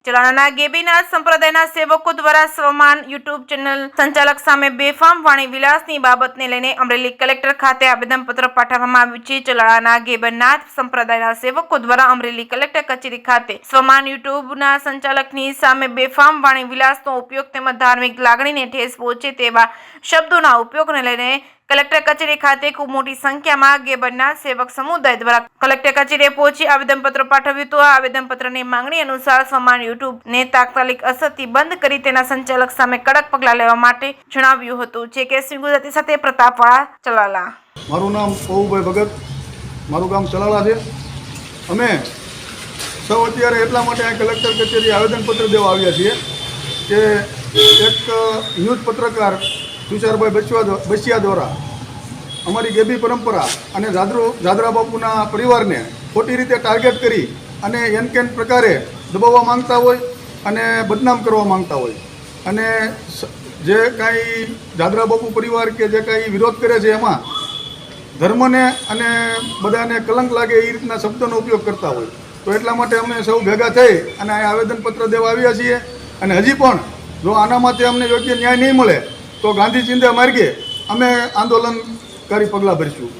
ચલાણાના ગેબીનાથ સંપ્રદાયના સેવકો દ્વારા સ્વમાન યુટ્યુબ ચેનલ સંચાલક સામે બેફામ વાણી વિલાસની બાબતને લઈને અમરેલી કલેક્ટર ખાતે આવેદનપત્ર પાઠવવામાં આવ્યું છે। ચલાણાના ગેબીનાથ સંપ્રદાયના સેવકો દ્વારા અમરેલી કલેક્ટર કચેરી ખાતે સ્વમાન યુટ્યુબના સંચાલકની સામે બેફામ વાણી વિલાસનો ઉપયોગ તેમજ ધાર્મિક લાગણીને ઠેસ પહોંચે તેવા શબ્દોના ઉપયોગને લઈને કલેક્ટર કચેરી ખાતે ખૂબ મોટી સંખ્યામાં ગેબીનાથ સેવક સમુદાય દ્વારા કલેક્ટર કચેરીએ પહોંચી આવેદનપત્ર પાઠવ્યું હતું। આ આવેદનપત્રની માંગણી અનુસાર સ્વમાન યુટ્યુબને તાત્કાલિક અસરથી બંધ કરી તેના સંચાલક સામે કડક પગલાં લેવા માટે જણાવ્યું હતું। જે કે શ્રી ગુજરાતી સાથે પ્રતાપવાળા ચલાલા। મારું નામ પૌભાઈ ભગત, મારું ગામ ચલાલા છે। અમે સૌ અત્યારે એટલા માટે આ કલેક્ટર કચેરી આવેદનપત્ર દેવા આવ્યા છીએ કે એક ન્યૂઝ પત્રકાર તુષારભાઈ બસિયા દ્વારા અમારી ગેબી પરંપરા અને જાદરા બાપુના પરિવારને ખોટી રીતે ટાર્ગેટ કરી અને એન કેન પ્રકારે દબાવવા માંગતા હોય અને બદનામ કરવા માંગતા હોય અને જે કાંઈ જાદરા બાપુ પરિવાર કે જે કાંઈ વિરોધ કરે છે એમાં ધર્મને અને બધાને કલંક લાગે એ રીતના શબ્દોનો ઉપયોગ કરતા હોય। તો એટલા માટે અમે સૌ ભેગા થઈ અને આ આવેદનપત્ર દેવા આવ્યા છીએ અને હજી પણ જો આના માટે અમને યોગ્ય ન્યાય નહીં મળે તો ગાંધી ચિંધ્યા માર્ગે અમે આંદોલનકારી પગલાં ભરીશું।